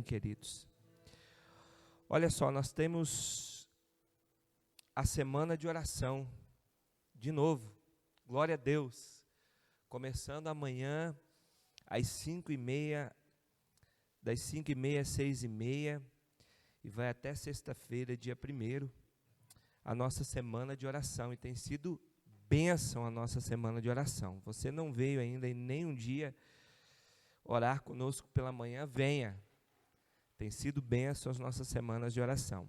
Amém, queridos? Olha só, nós temos a semana de oração, de novo, glória a Deus, começando amanhã às 5h30, das 5h30 às 6h30, e vai até sexta-feira, dia 1º, a nossa semana de oração, e tem sido bênção a nossa semana de oração. Você não veio ainda em nenhum dia orar conosco pela manhã, venha. Tem sido bênção as nossas semanas de oração.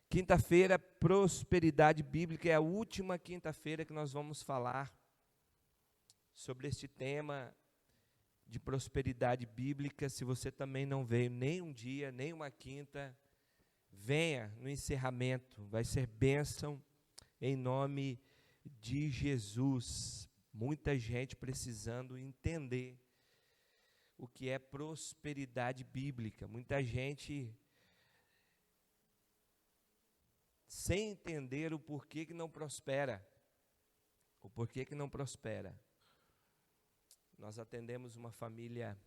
Quinta-feira, prosperidade bíblica, é a última quinta-feira que nós vamos falar sobre este tema de prosperidade bíblica. Se você também não veio nem um dia, nem uma quinta, venha no encerramento, vai ser bênção em nome de Jesus. Muita gente precisando entender o que é prosperidade bíblica. Muita gente sem entender o porquê que não prospera. O porquê que não prospera. Nós atendemos uma família,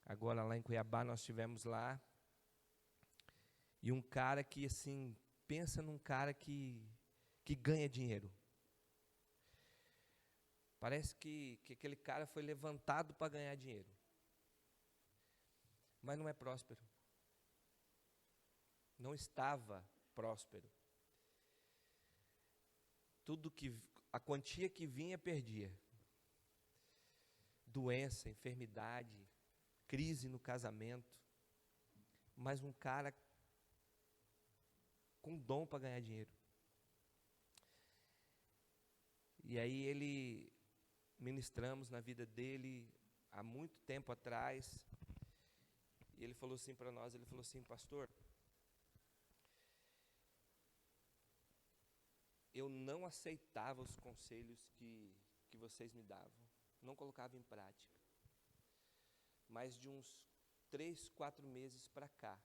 agora lá em Cuiabá, nós estivemos lá, e um cara que, assim, pensa num cara que ganha dinheiro. Parece que aquele cara foi levantado para ganhar dinheiro. Mas não é próspero. Não estava próspero. A quantia que vinha, perdia. Doença, enfermidade, crise no casamento. Mas um cara com dom para ganhar dinheiro. E aí ministramos na vida dele há muito tempo atrás, e ele falou assim para nós, ele falou assim: pastor, eu não aceitava os conselhos que vocês me davam, não colocava em prática, mas de uns 3, 4 meses para cá,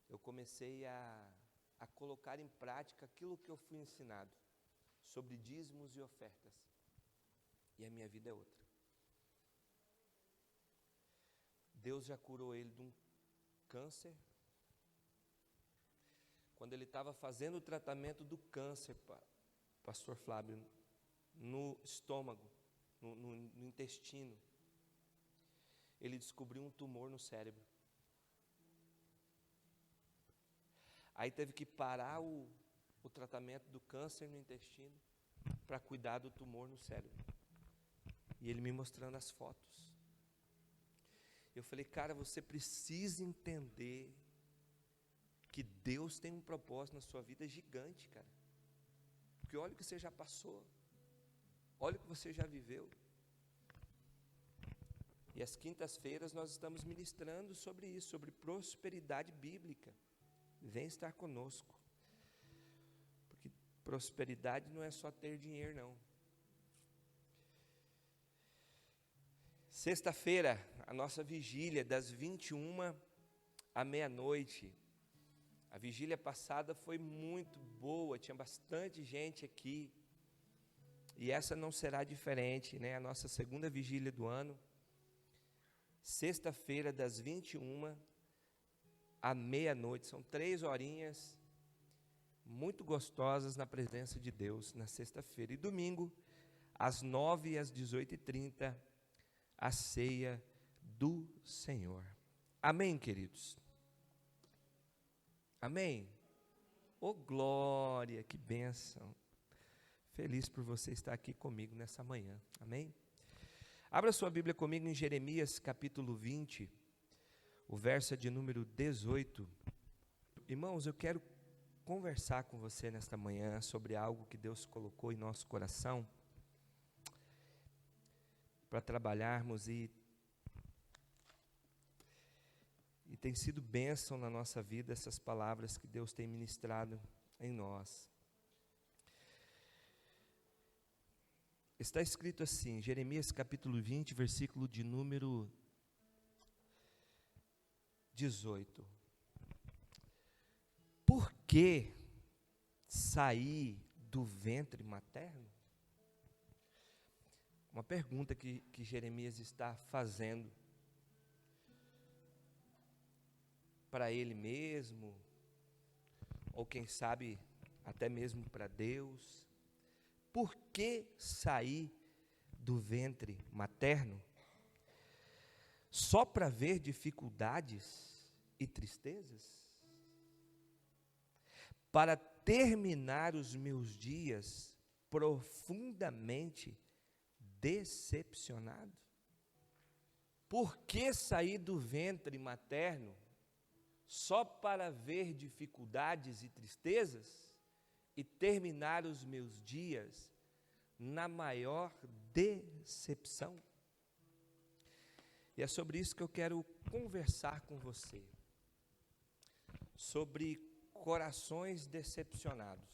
eu comecei a colocar em prática aquilo que eu fui ensinado, sobre dízimos e ofertas. E a minha vida é outra. Deus já curou ele de um câncer. Quando ele estava fazendo o tratamento do câncer, pastor Flávio, no estômago, no intestino, ele descobriu um tumor no cérebro. Aí teve que parar o tratamento do câncer no intestino para cuidar do tumor no cérebro. E ele me mostrando as fotos. Eu falei: cara, você precisa entender que Deus tem um propósito na sua vida gigante, cara. Porque olha o que você já passou. Olha o que você já viveu. E às quintas-feiras nós estamos ministrando sobre isso, sobre prosperidade bíblica. Vem estar conosco. Porque prosperidade não é só ter dinheiro, não. Sexta-feira, a nossa vigília, das 21h à meia-noite. A vigília passada foi muito boa, tinha bastante gente aqui. E essa não será diferente, né? A nossa segunda vigília do ano. Sexta-feira, das 21h à meia-noite. São 3 horinhas muito gostosas na presença de Deus na sexta-feira. E domingo, às 9h e às 18h30, a ceia do Senhor. Amém, queridos? Amém? Oh, glória, que bênção. Feliz por você estar aqui comigo nessa manhã. Amém? Abra sua Bíblia comigo em Jeremias, capítulo 20, o verso de número 18. Irmãos, eu quero conversar com você nesta manhã sobre algo que Deus colocou em nosso coração, para trabalharmos, e tem sido bênção na nossa vida essas palavras que Deus tem ministrado em nós. Está escrito assim, Jeremias capítulo 20, versículo de número 18. Por que saí do ventre materno? Uma pergunta que Jeremias está fazendo. para ele mesmo, ou quem sabe até mesmo para Deus. Por que sair do ventre materno? Só para ver dificuldades e tristezas? Para terminar os meus dias profundamente decepcionado? Por que sair do ventre materno só para ver dificuldades e tristezas e terminar os meus dias na maior decepção? E é sobre isso que eu quero conversar com você, sobre corações decepcionados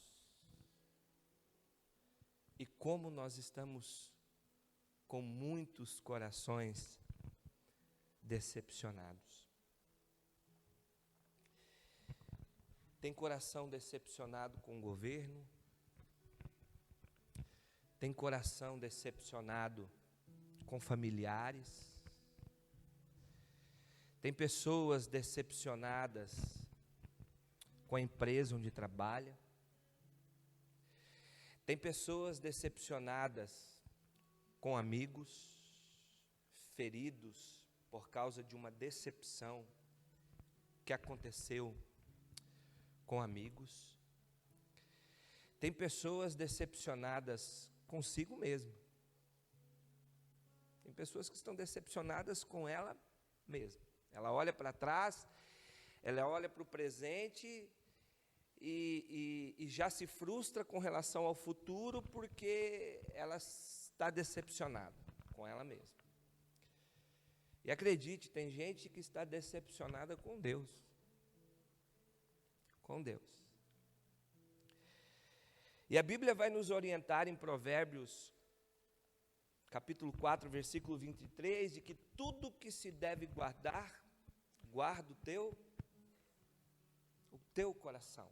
e como nós estamos com muitos corações decepcionados. Tem coração decepcionado com o governo, tem coração decepcionado com familiares, tem pessoas decepcionadas com a empresa onde trabalha, tem pessoas decepcionadas com amigos, feridos por causa de uma decepção que aconteceu com amigos. Tem pessoas decepcionadas consigo mesmo. Tem pessoas que estão decepcionadas com ela mesma. Ela olha para trás, ela olha para o presente e já se frustra com relação ao futuro porque ela está decepcionada com ela mesma. E acredite, tem gente que está decepcionada com Deus. Com Deus. E a Bíblia vai nos orientar em Provérbios, capítulo 4, versículo 23, de que tudo que se deve guardar, guarda o teu coração.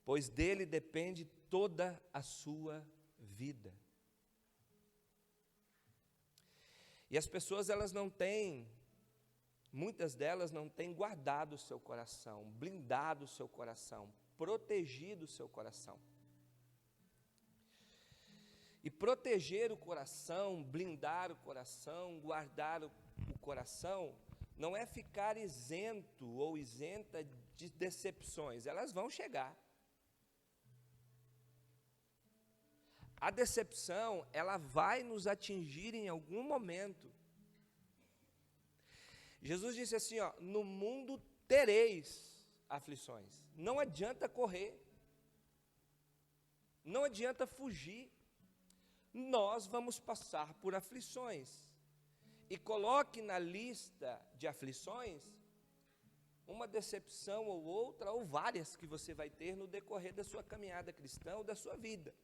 Pois dele depende toda a sua vida. E as pessoas, elas não têm, muitas delas não têm guardado o seu coração, blindado o seu coração, protegido o seu coração. E proteger o coração, blindar o coração, guardar o coração, não é ficar isento ou isenta de decepções, elas vão chegar. A decepção, ela vai nos atingir em algum momento. Jesus disse assim, no mundo tereis aflições. Não adianta correr. Não adianta fugir. Nós vamos passar por aflições. E coloque na lista de aflições uma decepção ou outra, ou várias que você vai ter no decorrer da sua caminhada cristã ou da sua vida.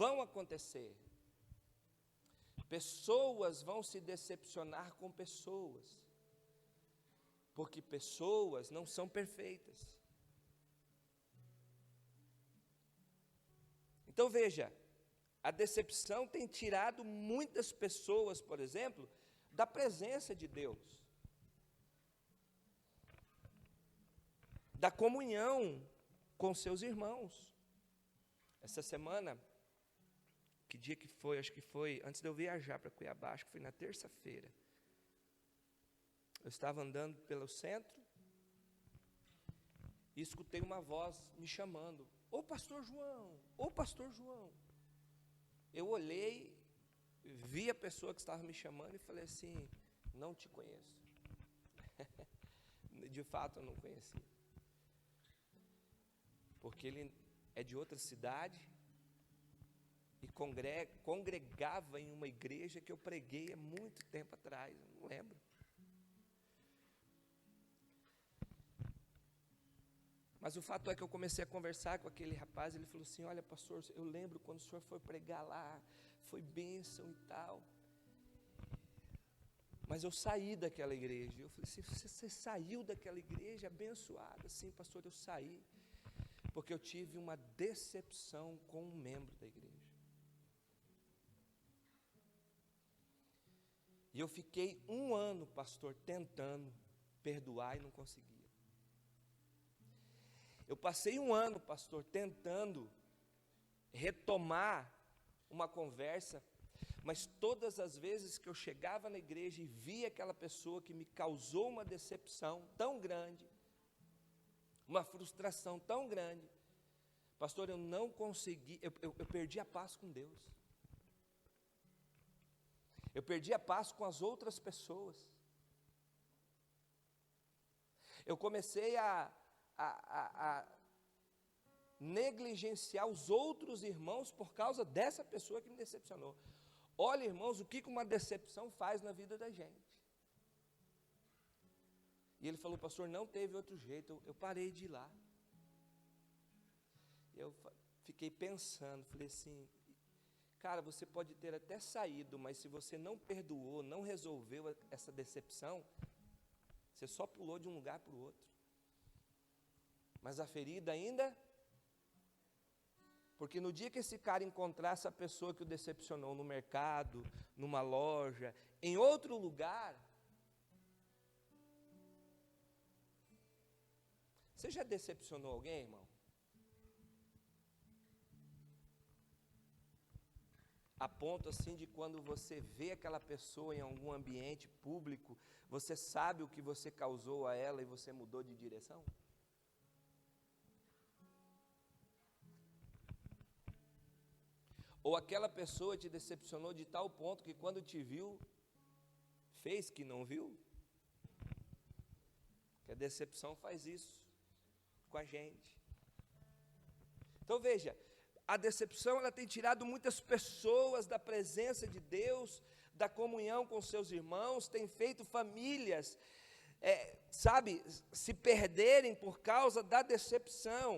Vão acontecer. Pessoas vão se decepcionar com pessoas, porque pessoas não são perfeitas. Então veja, a decepção tem tirado muitas pessoas, por exemplo, da presença de Deus, da comunhão com seus irmãos. Essa semana, que dia que foi? Acho que foi antes de eu viajar para Cuiabá, acho que foi na terça-feira. Eu estava andando pelo centro e escutei uma voz me chamando, ô pastor João, ô pastor João. Eu olhei, vi a pessoa que estava me chamando e falei assim, não te conheço. De fato eu não conhecia. Porque ele é de outra cidade e congregava em uma igreja que eu preguei há muito tempo atrás, eu não lembro. Mas o fato é que eu comecei a conversar com aquele rapaz, ele falou assim, olha pastor, eu lembro quando o senhor foi pregar lá, foi bênção e tal. Mas eu saí daquela igreja. Eu falei assim, você saiu daquela igreja abençoada? Sim, pastor, eu saí, porque eu tive uma decepção com um membro da igreja. E E eu fiquei 1 ano, pastor, tentando perdoar e não conseguia. Eu passei 1 ano, pastor, tentando retomar uma conversa, mas todas as vezes que eu chegava na igreja e via aquela pessoa que me causou uma decepção tão grande, uma frustração tão grande, pastor, eu não consegui, eu perdi a paz com Deus. Eu perdi a paz com as outras pessoas. Eu comecei a negligenciar os outros irmãos por causa dessa pessoa que me decepcionou. Olha, irmãos, o que uma decepção faz na vida da gente. E ele falou, pastor, não teve outro jeito, eu parei de ir lá. Eu fiquei pensando, falei assim, cara, você pode ter até saído, mas se você não perdoou, não resolveu essa decepção, você só pulou de um lugar para o outro. Mas a ferida ainda... Porque no dia que esse cara encontrar essa pessoa que o decepcionou no mercado, numa loja, em outro lugar... Você já decepcionou alguém, irmão? A ponto assim de quando você vê aquela pessoa em algum ambiente público, você sabe o que você causou a ela e você mudou de direção? Ou aquela pessoa te decepcionou de tal ponto que quando te viu, fez que não viu? Que a decepção faz isso com a gente. Então veja, a decepção ela tem tirado muitas pessoas da presença de Deus, da comunhão com seus irmãos, tem feito famílias, se perderem por causa da decepção.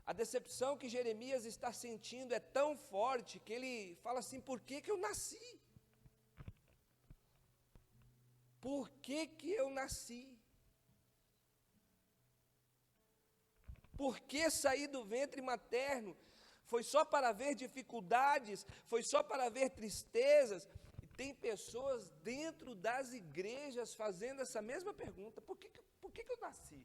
A decepção que Jeremias está sentindo é tão forte que ele fala assim, por que eu nasci? Por que eu nasci? Por que sair do ventre materno? Foi só para ver dificuldades? Foi só para ver tristezas? E tem pessoas dentro das igrejas fazendo essa mesma pergunta, por que eu nasci?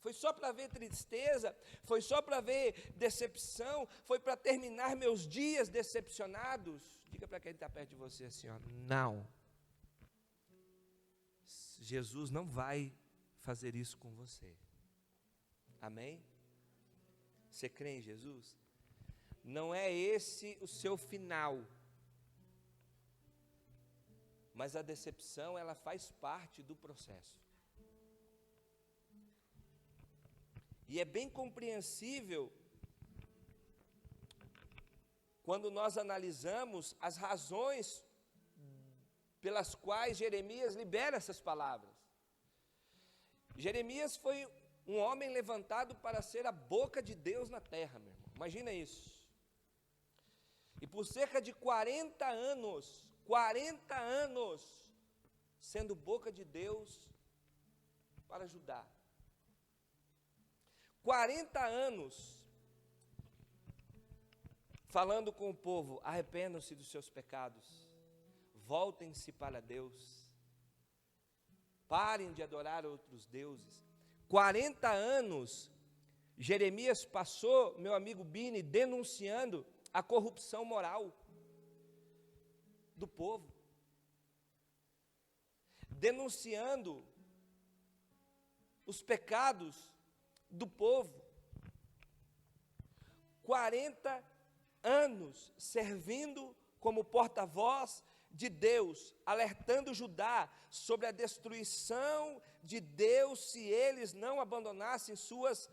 Foi só para ver tristeza? Foi só para ver decepção? Foi para terminar meus dias decepcionados? Diga para quem está perto de você assim, ó, não. Jesus não vai fazer isso com você. Amém? Você crê em Jesus? Não é esse o seu final. Mas a decepção, ela faz parte do processo. E é bem compreensível quando nós analisamos as razões pelas quais Jeremias libera essas palavras. Jeremias foi um homem levantado para ser a boca de Deus na terra, meu irmão. Imagina isso. E por cerca de 40 anos, sendo boca de Deus para Judá. 40 anos falando com o povo, arrependam-se dos seus pecados, voltem-se para Deus, parem de adorar outros deuses. 40 anos Jeremias passou, meu amigo Bini, denunciando a corrupção moral do povo, denunciando os pecados do povo. 40 anos servindo como porta-voz de Deus, alertando Judá sobre a destruição de Deus se eles não abandonassem suas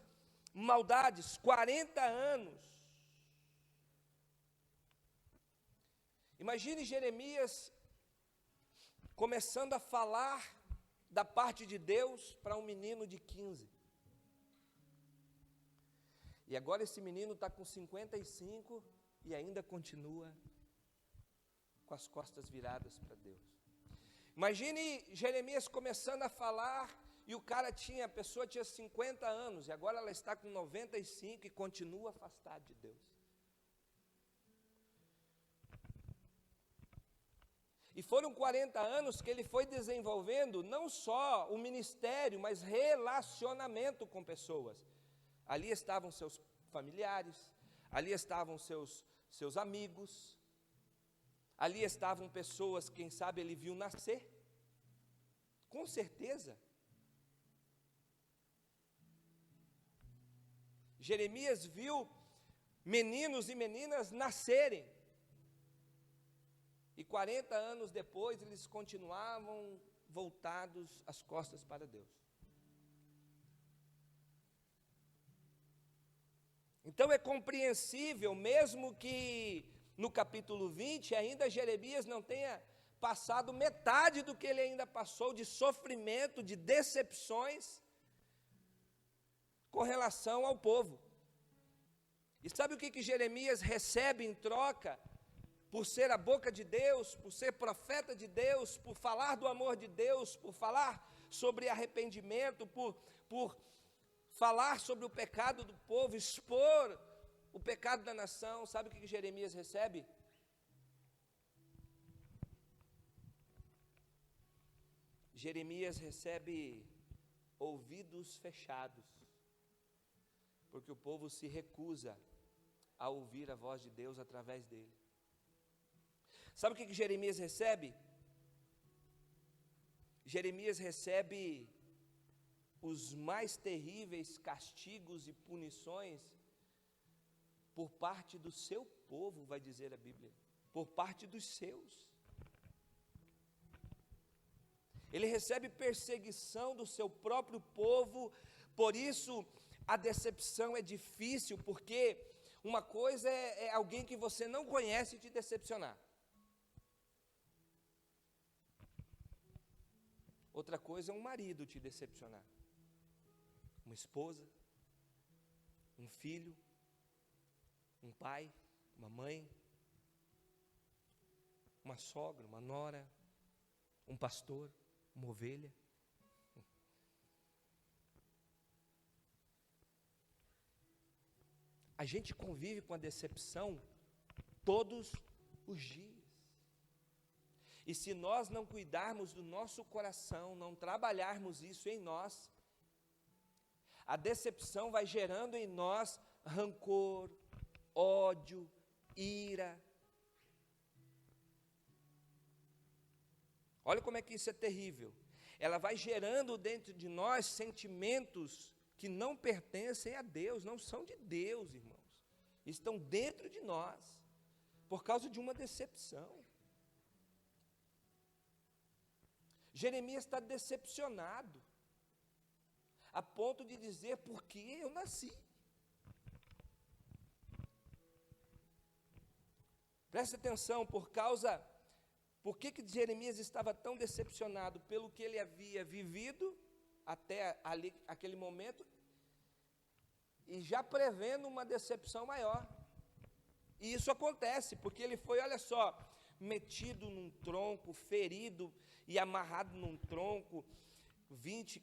maldades. 40 anos. Imagine Jeremias começando a falar da parte de Deus para um menino de 15. E agora esse menino está com 55 e ainda continua com as costas viradas para Deus. Imagine Jeremias começando a falar e a pessoa tinha 50 anos e agora ela está com 95 e continua afastada de Deus. E foram 40 anos que ele foi desenvolvendo não só o ministério, mas relacionamento com pessoas. Ali estavam seus familiares, ali estavam seus amigos, ali estavam pessoas, quem sabe ele viu nascer, com certeza. Jeremias viu meninos e meninas nascerem, e 40 anos depois eles continuavam voltados as costas para Deus. Então é compreensível, mesmo que no capítulo 20 ainda Jeremias não tenha passado metade do que ele ainda passou de sofrimento, de decepções com relação ao povo. E sabe o que Jeremias recebe em troca? Por ser a boca de Deus, por ser profeta de Deus, por falar do amor de Deus, por falar sobre arrependimento, por falar sobre o pecado do povo, expor o pecado da nação. Sabe o que Jeremias recebe? Jeremias recebe ouvidos fechados, porque o povo se recusa a ouvir a voz de Deus através dele. Sabe o que Jeremias recebe? Jeremias recebe os mais terríveis castigos e punições por parte do seu povo, vai dizer a Bíblia, por parte dos seus. Ele recebe perseguição do seu próprio povo, por isso a decepção é difícil, porque uma coisa é alguém que você não conhece te decepcionar. Outra coisa é um marido te decepcionar, uma esposa, um filho, um pai, uma mãe, uma sogra, uma nora, um pastor, uma ovelha. A gente convive com a decepção todos os dias. E se nós não cuidarmos do nosso coração, não trabalharmos isso em nós, a decepção vai gerando em nós rancor, ódio, ira. Olha como é que isso é terrível. Ela vai gerando dentro de nós sentimentos que não pertencem a Deus, não são de Deus, irmãos. Estão dentro de nós, por causa de uma decepção. Jeremias está decepcionado, a ponto de dizer, por que eu nasci? Preste atenção, por que Jeremias estava tão decepcionado? Pelo que ele havia vivido até aquele momento, e já prevendo uma decepção maior. E isso acontece, porque ele foi, olha só, metido num tronco, ferido e amarrado num tronco,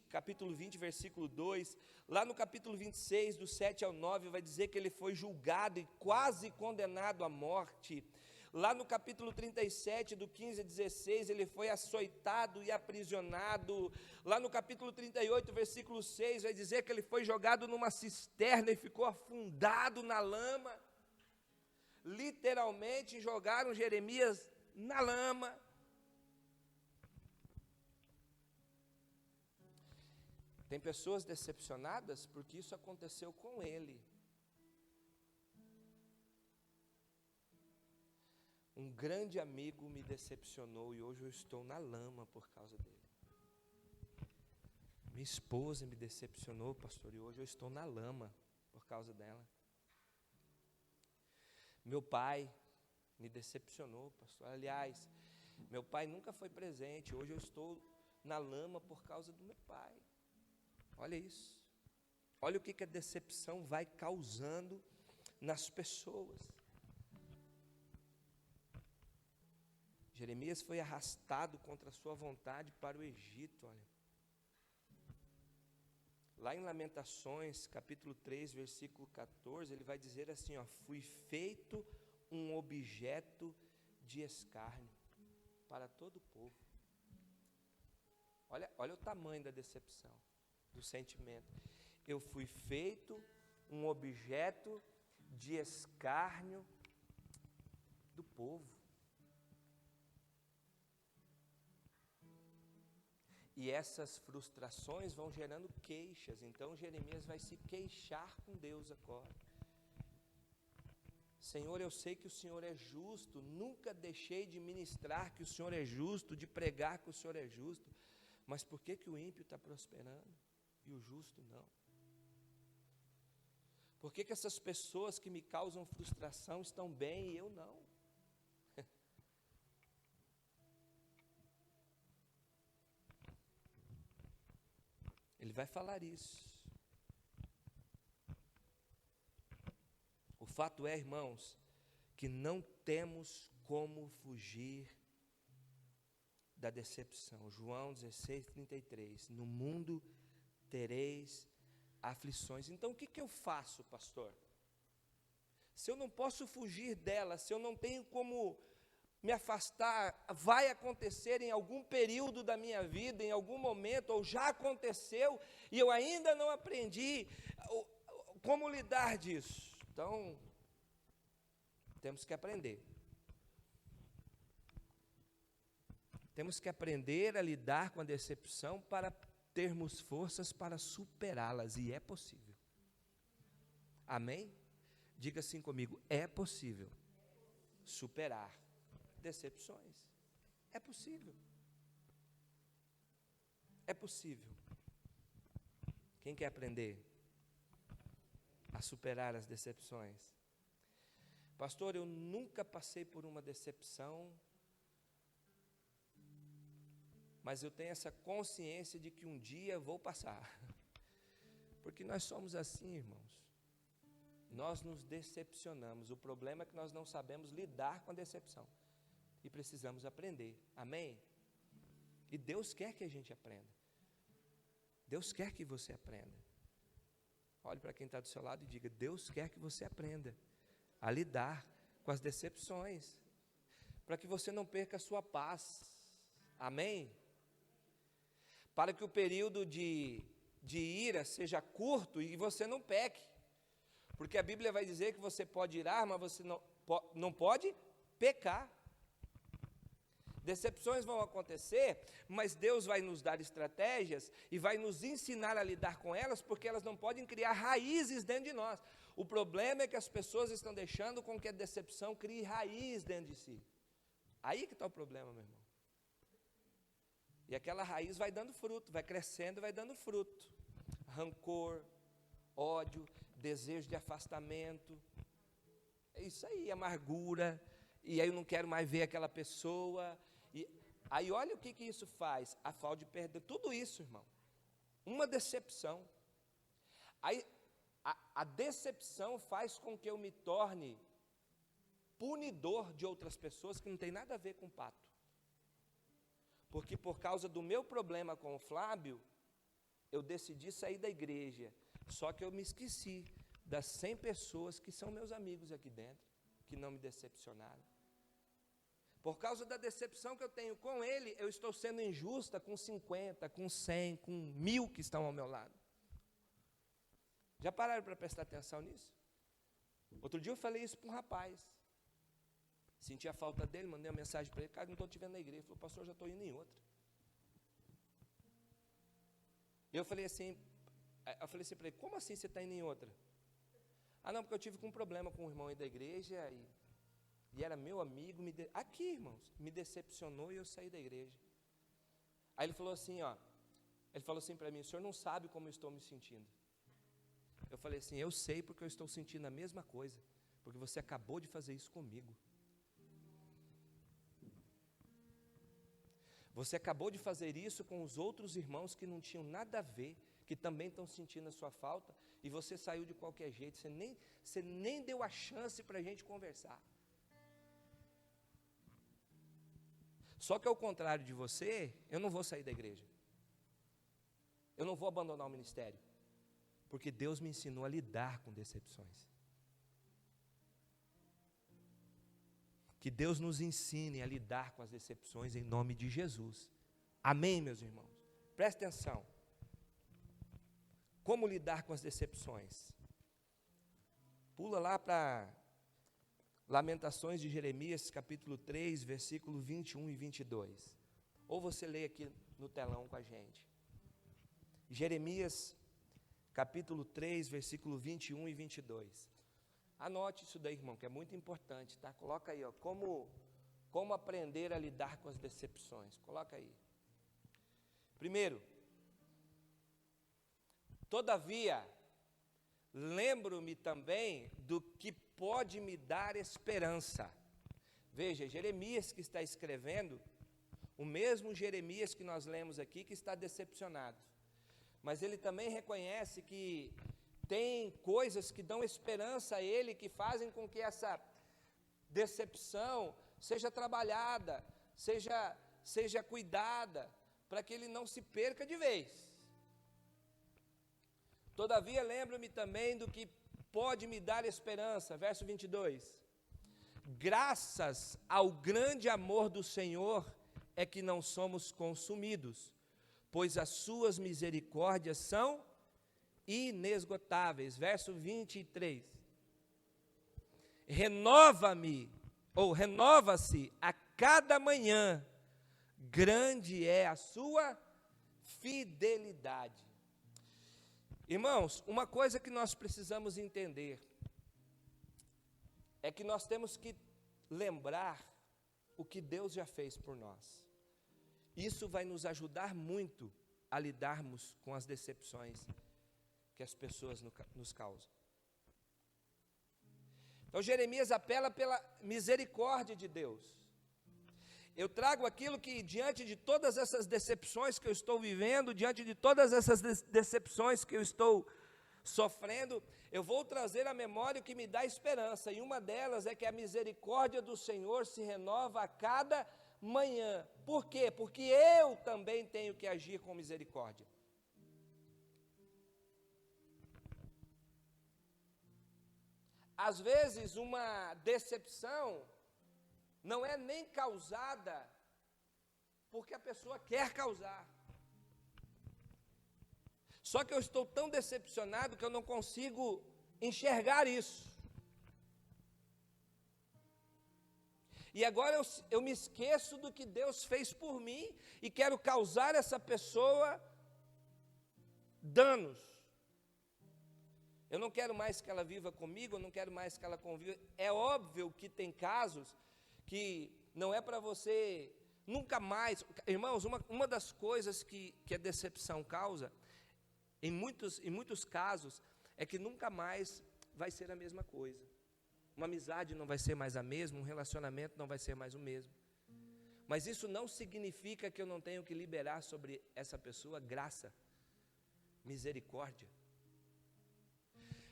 capítulo 20, versículo 2, lá no capítulo 26, do 7 ao 9, vai dizer que ele foi julgado e quase condenado à morte. Lá no capítulo 37, do 15 a 16, ele foi açoitado e aprisionado. Lá no capítulo 38, versículo 6, vai dizer que ele foi jogado numa cisterna e ficou afundado na lama. Literalmente jogaram Jeremias na lama. Tem pessoas decepcionadas porque isso aconteceu com ele. Um grande amigo me decepcionou e hoje eu estou na lama por causa dele. Minha esposa me decepcionou, pastor, e hoje eu estou na lama por causa dela. Meu pai me decepcionou, pastor. Aliás, meu pai nunca foi presente, hoje eu estou na lama por causa do meu pai. Olha isso. Olha o que a decepção vai causando nas pessoas. Jeremias foi arrastado contra a sua vontade para o Egito, olha. Lá em Lamentações, capítulo 3, versículo 14, ele vai dizer assim, ó, fui feito um objeto de escárnio. para todo o povo. Olha o tamanho da decepção, do sentimento. Eu fui feito um objeto de escárnio do povo. E essas frustrações vão gerando queixas. Então Jeremias vai se queixar com Deus agora. Senhor, eu sei que o Senhor é justo, nunca deixei de ministrar que o Senhor é justo, de pregar que o Senhor é justo, mas por que o ímpio está prosperando e o justo não? Por que essas pessoas que me causam frustração estão bem e eu não? Ele vai falar isso. O fato é, irmãos, que não temos como fugir da decepção. João 16:33. No mundo tereis aflições. Então o que eu faço, pastor? Se eu não posso fugir dela, se eu não tenho como me afastar, vai acontecer em algum período da minha vida, em algum momento, ou já aconteceu, e eu ainda não aprendi como lidar disso. Então, temos que aprender. Temos que aprender a lidar com a decepção para termos forças para superá-las, e é possível. Amém? Diga assim comigo, é possível superar decepções. É possível. É possível. Quem quer aprender a superar as decepções? Pastor, eu nunca passei por uma decepção, mas eu tenho essa consciência de que um dia vou passar. Porque nós somos assim, irmãos. Nós nos decepcionamos. O problema é que nós não sabemos lidar com a decepção. E precisamos aprender. Amém? E Deus quer que a gente aprenda. Deus quer que você aprenda. Olhe para quem está do seu lado e diga, Deus quer que você aprenda a lidar com as decepções, para que você não perca a sua paz. Amém? Para que o período de ira seja curto e você não peque. Porque a Bíblia vai dizer que você pode irar, mas você não pode pecar. Decepções vão acontecer, mas Deus vai nos dar estratégias e vai nos ensinar a lidar com elas, porque elas não podem criar raízes dentro de nós. O problema é que as pessoas estão deixando com que a decepção crie raiz dentro de si. Aí que está o problema, meu irmão. E aquela raiz vai dando fruto, vai crescendo e vai dando fruto. Rancor, ódio, desejo de afastamento. É isso aí, amargura. E aí eu não quero mais ver aquela pessoa. E aí olha o que isso faz. A falta de perdão. Tudo isso, irmão. Uma decepção. Aí a decepção faz com que eu me torne punidor de outras pessoas que não tem nada a ver com o pato. Porque por causa do meu problema com o Flávio, eu decidi sair da igreja. Só que eu me esqueci das 100 pessoas que são meus amigos aqui dentro, que não me decepcionaram. Por causa da decepção que eu tenho com ele, eu estou sendo injusta com 50, com 100, com 1000 que estão ao meu lado. Já pararam para prestar atenção nisso? Outro dia eu falei isso para um rapaz. Senti a falta dele, mandei uma mensagem para ele, cara, não estou te vendo na igreja. Ele falou, pastor, já estou indo em outra. Eu falei assim para ele, como assim você está indo em outra? Ah, não, porque eu tive um problema com um irmão aí da igreja e era meu amigo, aqui, irmãos, me decepcionou e eu saí da igreja. Aí ele falou assim, para mim, o senhor não sabe como eu estou me sentindo. Eu falei assim, eu sei porque eu estou sentindo a mesma coisa, porque você acabou de fazer isso comigo. Você acabou de fazer isso com os outros irmãos que não tinham nada a ver, que também estão sentindo a sua falta, e você saiu de qualquer jeito, você nem deu a chance para a gente conversar. Só que ao contrário de você, eu não vou sair da igreja. Eu não vou abandonar o ministério. Porque Deus me ensinou a lidar com decepções. Que Deus nos ensine a lidar com as decepções em nome de Jesus. Amém, meus irmãos? Presta atenção. Como lidar com as decepções? Pula lá para Lamentações de Jeremias, capítulo 3, versículo 21 e 22. Ou você lê aqui no telão com a gente. Jeremias, capítulo 3, versículo 21 e 22. Anote isso daí, irmão, que é muito importante, tá? Coloca aí, ó, como aprender a lidar com as decepções. Coloca aí. Primeiro, todavia, lembro-me também do que pode me dar esperança. Veja, Jeremias que está escrevendo, o mesmo Jeremias que nós lemos aqui, que está decepcionado. Mas ele também reconhece que tem coisas que dão esperança a ele, que fazem com que essa decepção seja trabalhada, seja cuidada, para que ele não se perca de vez. Todavia, lembro-me também do que pode me dar esperança. Verso 22. Graças ao grande amor do Senhor é que não somos consumidos, pois as suas misericórdias são inesgotáveis. Verso 23. Renova-se a cada manhã, grande é a sua fidelidade. Irmãos, uma coisa que nós precisamos entender é que nós temos que lembrar o que Deus já fez por nós. Isso vai nos ajudar muito a lidarmos com as decepções que as pessoas nos causam. Então Jeremias apela pela misericórdia de Deus. Eu trago aquilo que, diante de todas essas decepções que eu estou vivendo, diante de todas essas decepções que eu estou sofrendo, eu vou trazer à memória o que me dá esperança, e uma delas é que a misericórdia do Senhor se renova a cada manhã. Por quê? Porque eu também tenho que agir com misericórdia. Às vezes uma decepção não é nem causada porque a pessoa quer causar. Só que eu estou tão decepcionado que eu não consigo enxergar isso. E agora eu me esqueço do que Deus fez por mim e quero causar essa pessoa danos. Eu não quero mais que ela viva comigo, eu não quero mais que ela conviva. É óbvio que tem casos que não é para você nunca mais. Irmãos, uma das coisas que a decepção causa, em muitos casos, é que nunca mais vai ser a mesma coisa. Uma amizade não vai ser mais a mesma, um relacionamento não vai ser mais o mesmo. Mas isso não significa que eu não tenho que liberar sobre essa pessoa graça, misericórdia.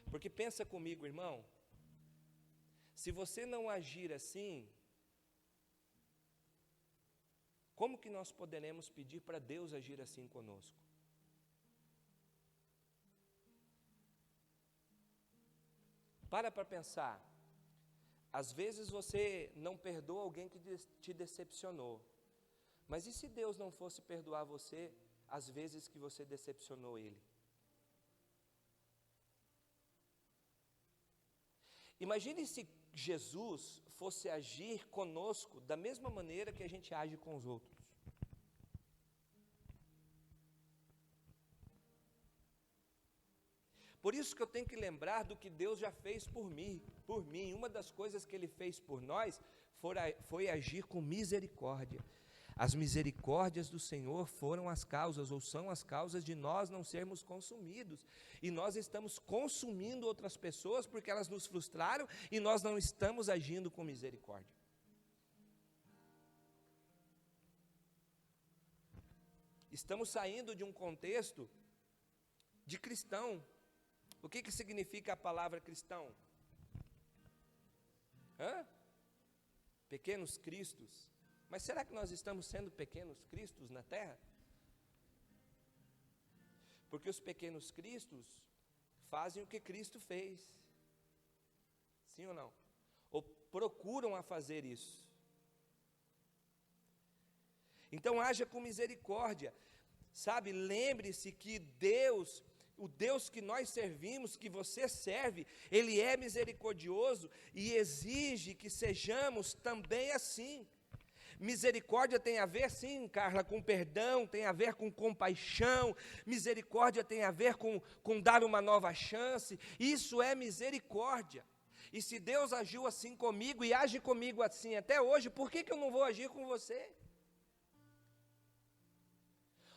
Porque pensa comigo, irmão, se você não agir assim, como que nós poderemos pedir para Deus agir assim conosco? Para pensar. Às vezes você não perdoa alguém que te decepcionou. Mas e se Deus não fosse perdoar você às vezes que você decepcionou Ele? Imagine se Jesus fosse agir conosco da mesma maneira que a gente age com os outros. Por isso que eu tenho que lembrar do que Deus já fez por mim. Uma das coisas que Ele fez por nós foi agir com misericórdia. As misericórdias do Senhor foram as causas, ou são as causas de nós não sermos consumidos. E nós estamos consumindo outras pessoas porque elas nos frustraram e nós não estamos agindo com misericórdia. Estamos saindo de um contexto de cristão. O que significa a palavra cristão? Pequenos cristos. Mas será que nós estamos sendo pequenos cristos na terra? Porque os pequenos cristos fazem o que Cristo fez. Sim ou não? Ou procuram a fazer isso. Então haja com misericórdia, sabe? Lembre-se que Deus, o Deus que nós servimos, que você serve, Ele é misericordioso e exige que sejamos também assim. Misericórdia tem a ver, sim, Carla, com perdão, tem a ver com compaixão, misericórdia tem a ver com dar uma nova chance, isso é misericórdia. E se Deus agiu assim comigo e age comigo assim até hoje, por que eu não vou agir com você?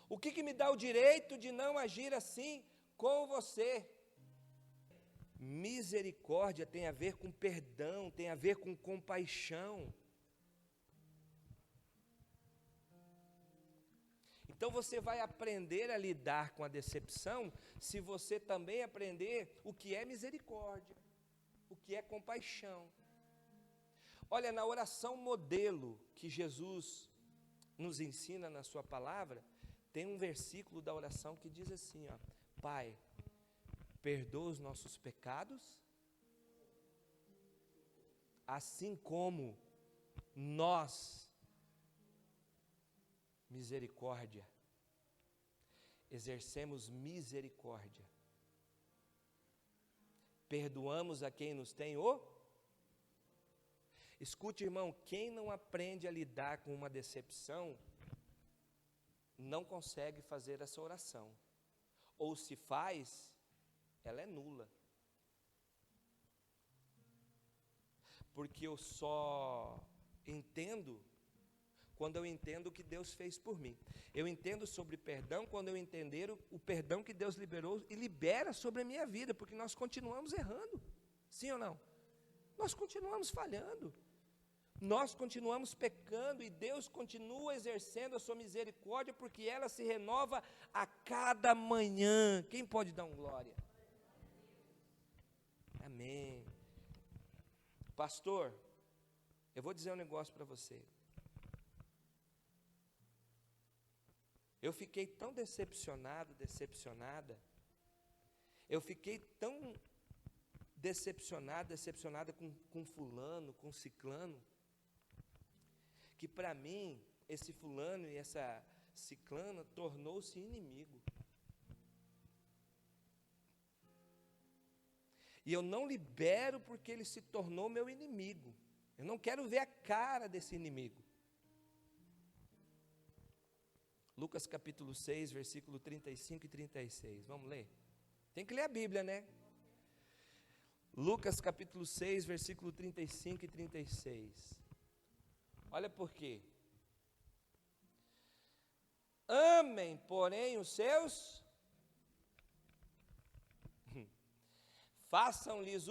O que me dá o direito de não agir assim com você? Misericórdia tem a ver com perdão, tem a ver com compaixão. Então você vai aprender a lidar com a decepção se você também aprender o que é misericórdia, o que é compaixão. Olha, na oração modelo que Jesus nos ensina na sua palavra, tem um versículo da oração que diz assim, ó: Pai, perdoa os nossos pecados, assim como nós, misericórdia, exercemos misericórdia, perdoamos a quem nos tem Escute, irmão, quem não aprende a lidar com uma decepção, não consegue fazer essa oração, ou se faz, ela é nula, porque eu só entendo quando eu entendo o que Deus fez por mim. Eu entendo sobre perdão quando eu entender o perdão que Deus liberou e libera sobre a minha vida, porque nós continuamos errando, sim ou não? Nós continuamos falhando, nós continuamos pecando e Deus continua exercendo a sua misericórdia, porque ela se renova a cada manhã. Quem pode dar um glória? Amém. Pastor, eu vou dizer um negócio para você. Eu fiquei tão decepcionada, eu fiquei tão decepcionada com fulano, com ciclano, que para mim, esse fulano e essa ciclana tornou-se inimigo. E eu não libero porque ele se tornou meu inimigo. Eu não quero ver a cara desse inimigo. Lucas capítulo 6, versículo 35 e 36. Vamos ler? Tem que ler a Bíblia, né? Lucas capítulo 6, versículo 35 e 36. Olha por quê. Amem, porém, os seus, façam-lhes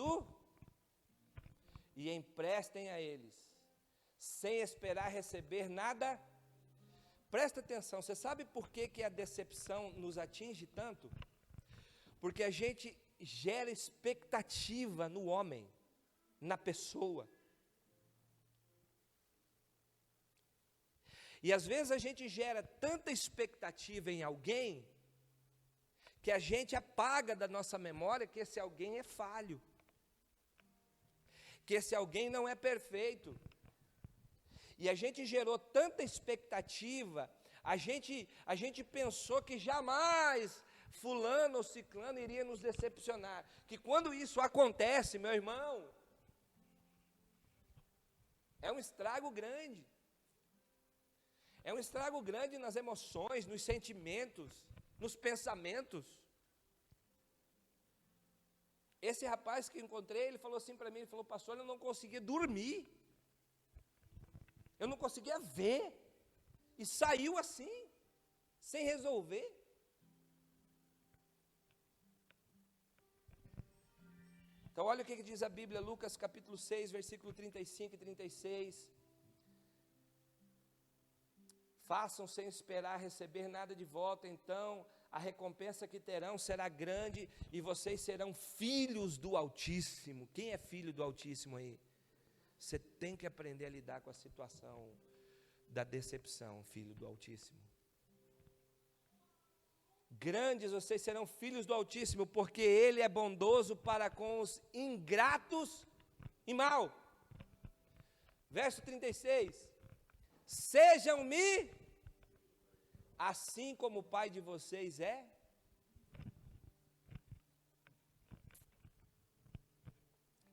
e emprestem a eles, sem esperar receber nada. Presta atenção, você sabe por que a decepção nos atinge tanto? Porque a gente gera expectativa no homem, na pessoa. E às vezes a gente gera tanta expectativa em alguém, que a gente apaga da nossa memória que esse alguém é falho, que esse alguém não é perfeito. E a gente gerou tanta expectativa, a gente pensou que jamais fulano ou ciclano iria nos decepcionar, que quando isso acontece, meu irmão, é um estrago grande. É um estrago grande nas emoções, nos sentimentos, nos pensamentos. Esse rapaz que encontrei, ele falou assim para mim, ele falou: pastor, eu não conseguia dormir, eu não conseguia ver, e saiu assim, sem resolver. Então olha o que diz a Bíblia, Lucas capítulo 6, versículo 35 e 36. Façam sem esperar receber nada de volta, então a recompensa que terão será grande e vocês serão filhos do Altíssimo. Quem é filho do Altíssimo aí? Você tem que aprender a lidar com a situação da decepção, filho do Altíssimo. Grandes vocês serão filhos do Altíssimo, porque Ele é bondoso para com os ingratos e mau. Verso 36. Sejam-me assim como o Pai de vocês é.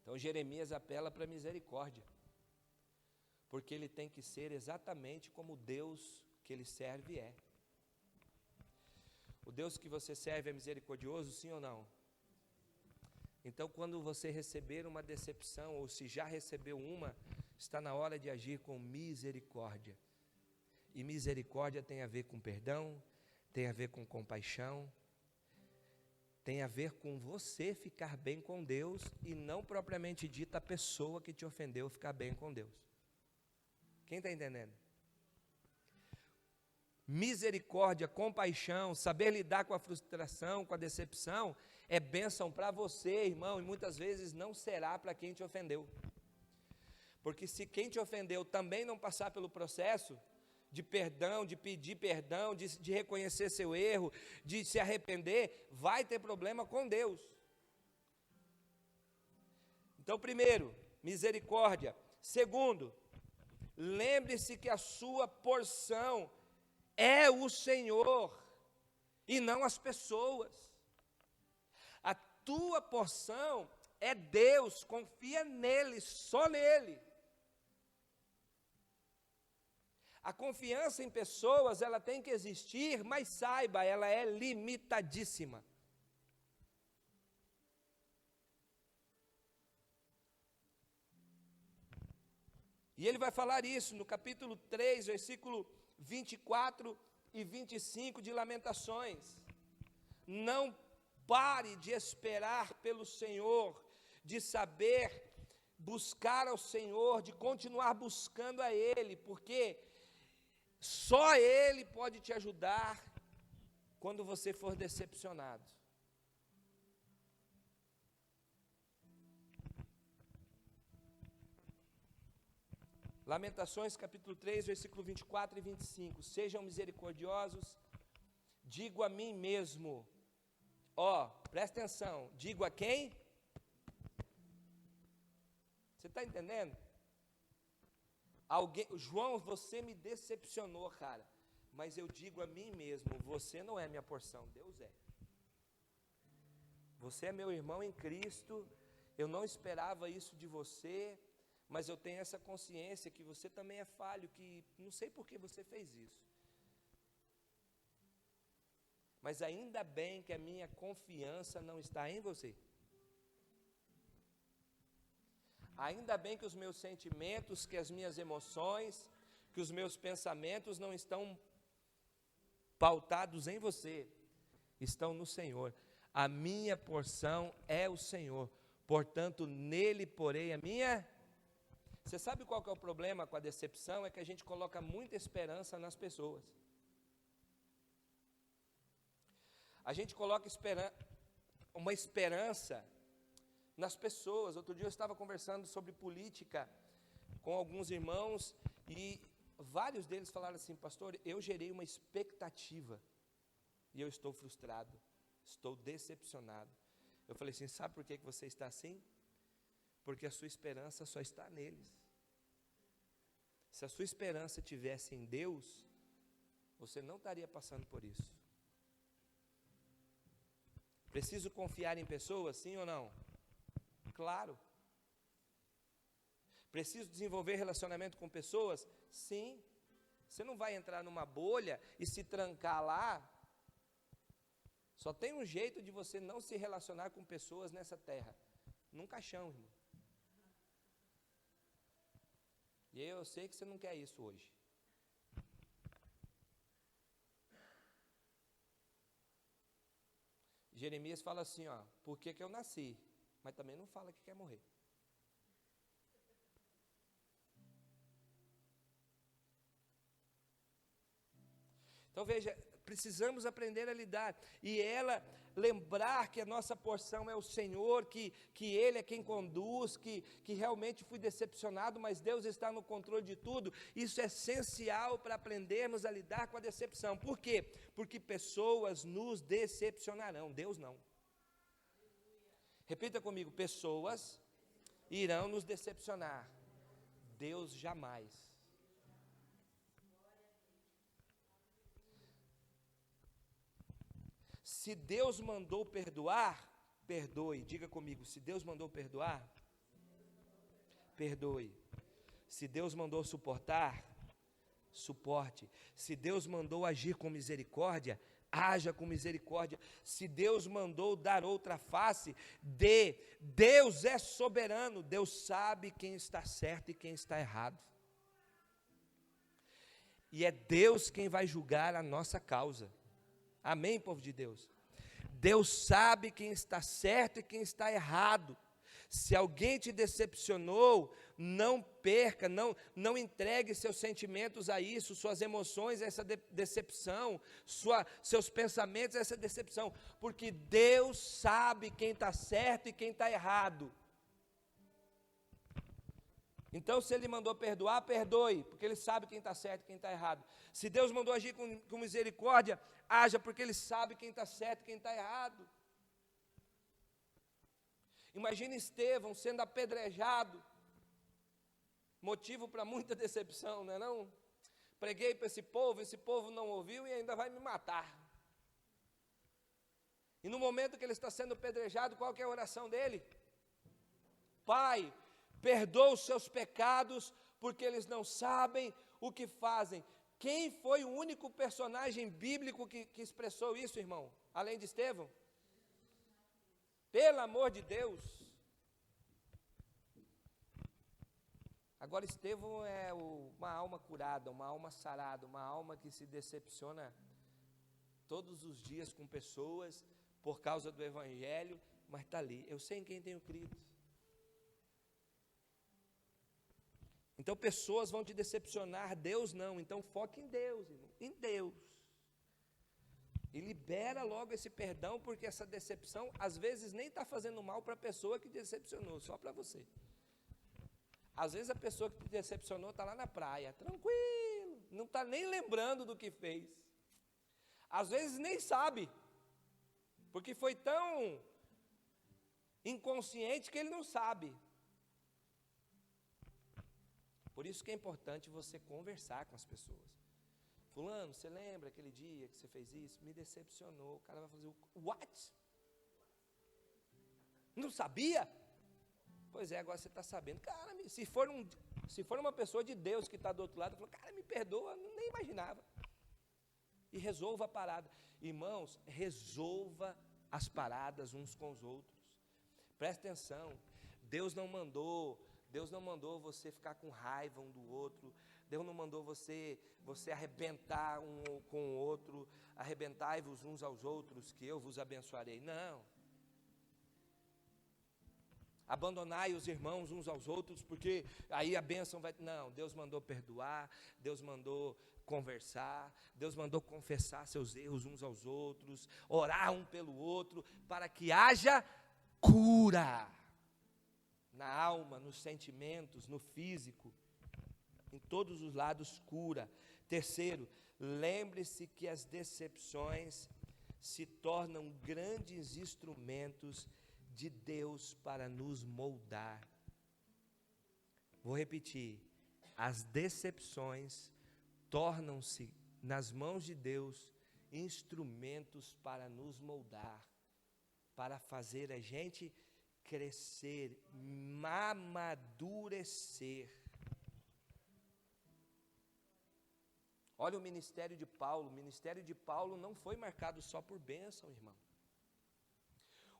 Então Jeremias apela para a misericórdia, porque ele tem que ser exatamente como o Deus que ele serve é. O Deus que você serve é misericordioso, sim ou não? Então, quando você receber uma decepção, ou se já recebeu uma, está na hora de agir com misericórdia. E misericórdia tem a ver com perdão, tem a ver com compaixão, tem a ver com você ficar bem com Deus e não propriamente dita a pessoa que te ofendeu ficar bem com Deus. Quem está entendendo? Misericórdia, compaixão, saber lidar com a frustração, com a decepção, é bênção para você, irmão, e muitas vezes não será para quem te ofendeu. Porque se quem te ofendeu também não passar pelo processo de perdão, de pedir perdão, de reconhecer seu erro, de se arrepender, vai ter problema com Deus. Então, primeiro, misericórdia. Segundo, lembre-se que a sua porção é o Senhor e não as pessoas. A tua porção é Deus, confia nele, só nele. A confiança em pessoas, ela tem que existir, mas saiba, ela é limitadíssima. E ele vai falar isso no capítulo 3, versículo 24 e 25 de Lamentações. Não pare de esperar pelo Senhor, de saber buscar ao Senhor, de continuar buscando a Ele, porque só Ele pode te ajudar quando você for decepcionado. Lamentações capítulo 3, versículo 24 e 25. Sejam misericordiosos, digo a mim mesmo. Presta atenção, digo a quem? Você está entendendo? João, você me decepcionou, cara. Mas eu digo a mim mesmo, você não é minha porção, Deus é. Você é meu irmão em Cristo, eu não esperava isso de você, mas eu tenho essa consciência que você também é falho, que não sei por que você fez isso. Mas ainda bem que a minha confiança não está em você. Ainda bem que os meus sentimentos, que as minhas emoções, que os meus pensamentos não estão pautados em você, estão no Senhor. A minha porção é o Senhor, portanto nele porei a minha. Você sabe qual que é o problema com a decepção? É que a gente coloca muita esperança nas pessoas. A gente coloca uma esperança nas pessoas. Outro dia eu estava conversando sobre política com alguns irmãos e vários deles falaram assim: pastor, eu gerei uma expectativa e eu estou frustrado, estou decepcionado. Eu falei assim: sabe por que você está assim? Porque a sua esperança só está neles. Se a sua esperança tivesse em Deus, você não estaria passando por isso. Preciso confiar em pessoas, sim ou não? Claro. Preciso desenvolver relacionamento com pessoas? Sim. Você não vai entrar numa bolha e se trancar lá. Só tem um jeito de você não se relacionar com pessoas nessa terra: num caixão, irmão. E eu sei que você não quer isso hoje. Jeremias fala assim, por que eu nasci? Mas também não fala que quer morrer. Então veja, precisamos aprender a lidar. E ela lembrar que a nossa porção é o Senhor, que Ele é quem conduz, que realmente fui decepcionado, mas Deus está no controle de tudo. Isso é essencial para aprendermos a lidar com a decepção. Por quê? Porque pessoas nos decepcionarão, Deus não. Repita comigo: pessoas irão nos decepcionar, Deus jamais. Se Deus mandou perdoar, perdoe. Diga comigo, se Deus mandou perdoar, perdoe. Se Deus mandou suportar, suporte. Se Deus mandou agir com misericórdia, haja com misericórdia. Se Deus mandou dar outra face, dê. Deus é soberano, Deus sabe quem está certo e quem está errado. E é Deus quem vai julgar a nossa causa. Amém, povo de Deus? Deus sabe quem está certo e quem está errado. Se alguém te decepcionou, não perca, não entregue seus sentimentos a isso, suas emoções a essa decepção, seus pensamentos a essa decepção, porque Deus sabe quem está certo e quem está errado. Então, se Ele mandou perdoar, perdoe, porque Ele sabe quem está certo e quem está errado. Se Deus mandou agir com misericórdia, haja, porque Ele sabe quem está certo e quem está errado. Imagina Estevão sendo apedrejado, motivo para muita decepção, não é não? Preguei para esse povo não ouviu e ainda vai me matar. E no momento que ele está sendo apedrejado, qual que é a oração dele? Pai, perdoa os seus pecados, porque eles não sabem o que fazem. Quem foi o único personagem bíblico que expressou isso, irmão? Além de Estevão? Pelo amor de Deus. Agora Estevão é uma alma curada, uma alma sarada, uma alma que se decepciona todos os dias com pessoas por causa do Evangelho, mas está ali. Eu sei em quem tenho crido. Então pessoas vão te decepcionar, Deus não. Então foque em Deus, irmão, em Deus. E libera logo esse perdão, porque essa decepção, às vezes, nem está fazendo mal para a pessoa que te decepcionou, só para você. Às vezes a pessoa que te decepcionou está lá na praia, tranquilo, não está nem lembrando do que fez. Às vezes nem sabe, porque foi tão inconsciente que ele não sabe. Por isso que é importante você conversar com as pessoas. Fulano, você lembra aquele dia que você fez isso? Me decepcionou. O cara vai fazer o what? Não sabia? Pois é, agora você está sabendo. Cara, se for uma pessoa de Deus que está do outro lado, fala, cara, me perdoa, nem imaginava. E resolva a parada. Irmãos, resolva as paradas uns com os outros. Presta atenção. Deus não mandou você ficar com raiva um do outro. Deus não mandou você arrebentar um com o outro. Arrebentai-vos uns aos outros, que eu vos abençoarei. Não. Abandonai os irmãos uns aos outros, porque aí a bênção vai... Não, Deus mandou perdoar, Deus mandou conversar, Deus mandou confessar seus erros uns aos outros, orar um pelo outro, para que haja cura. Na alma, nos sentimentos, no físico, em todos os lados cura. Terceiro, lembre-se que as decepções se tornam grandes instrumentos de Deus para nos moldar. Vou repetir, as decepções tornam-se, nas mãos de Deus, instrumentos para nos moldar, para fazer a gente crescer, amadurecer. Olha o ministério de Paulo. O ministério de Paulo não foi marcado só por bênção, irmão.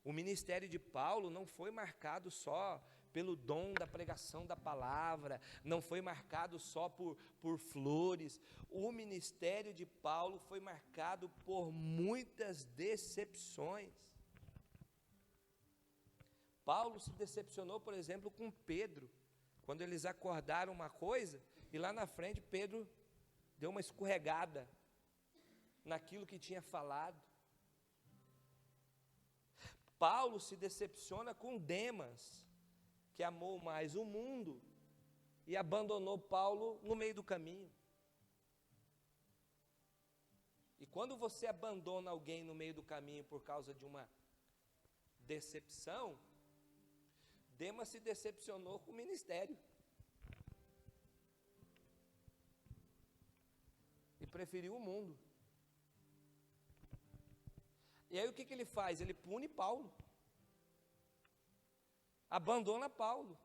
O ministério de Paulo não foi marcado só pelo dom da pregação da palavra, não foi marcado só por flores. O ministério de Paulo foi marcado por muitas decepções. Paulo se decepcionou, por exemplo, com Pedro, quando eles acordaram uma coisa, e lá na frente Pedro deu uma escorregada naquilo que tinha falado. Paulo se decepciona com Demas, que amou mais o mundo e abandonou Paulo no meio do caminho. E quando você abandona alguém no meio do caminho por causa de uma decepção, Demas se decepcionou com o ministério. preferiu o mundo. E aí o que ele faz? Ele pune Paulo. Abandona Paulo.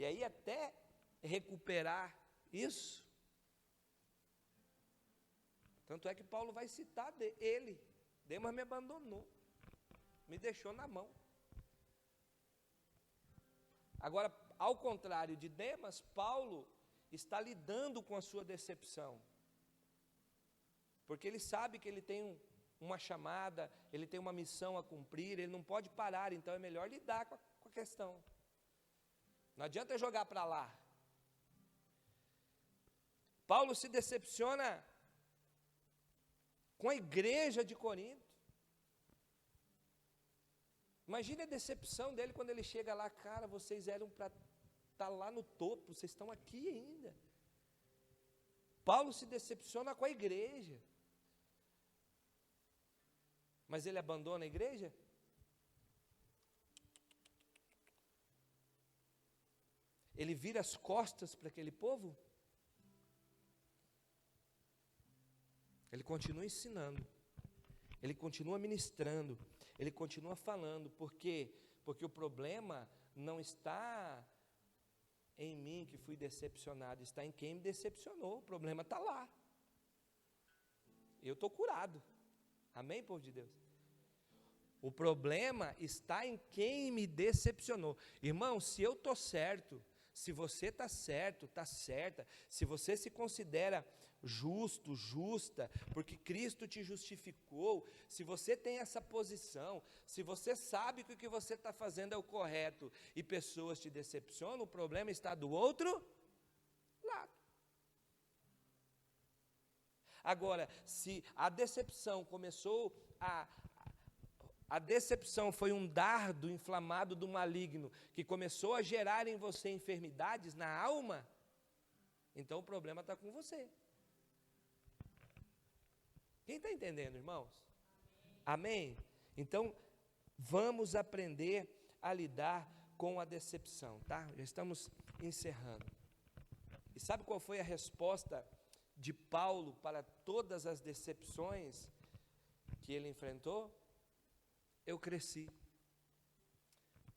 E aí até recuperar isso, tanto é que Paulo vai citar ele. Demas me abandonou, me deixou na mão. Agora, ao contrário de Demas, Paulo está lidando com a sua decepção. Porque ele sabe que ele tem uma chamada, ele tem uma missão a cumprir, ele não pode parar, então é melhor lidar com a questão. Não adianta jogar para lá. Paulo se decepciona com a igreja de Corinto. Imagine a decepção dele quando ele chega lá, cara, vocês eram para estar lá no topo, vocês estão aqui ainda. Paulo se decepciona com a igreja. Mas ele abandona a igreja? Ele vira as costas para aquele povo? Ele continua ensinando, ele continua ministrando, ele continua falando. Por quê? Porque o problema não está em mim que fui decepcionado, está em quem me decepcionou. O problema está lá. Eu estou curado. Amém, povo de Deus? O problema está em quem me decepcionou. Irmão, se eu estou certo, se você está certo, está certa, se você se considera justo, justa, porque Cristo te justificou, se você tem essa posição, se você sabe que o que você está fazendo é o correto e pessoas te decepcionam, o problema está do outro lado. Agora, se a decepção começou a decepção foi um dardo inflamado do maligno, que começou a gerar em você enfermidades na alma, então o problema está com você. Quem está entendendo, irmãos? Amém? Então, vamos aprender a lidar com a decepção, tá? Já estamos encerrando. E sabe qual foi a resposta de Paulo para todas as decepções que ele enfrentou? Eu cresci,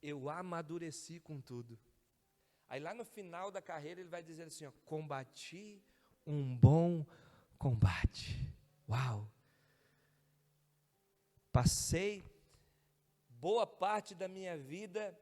eu amadureci com tudo. Aí lá no final da carreira ele vai dizer assim, ó, combati um bom combate. Uau! Passei boa parte da minha vida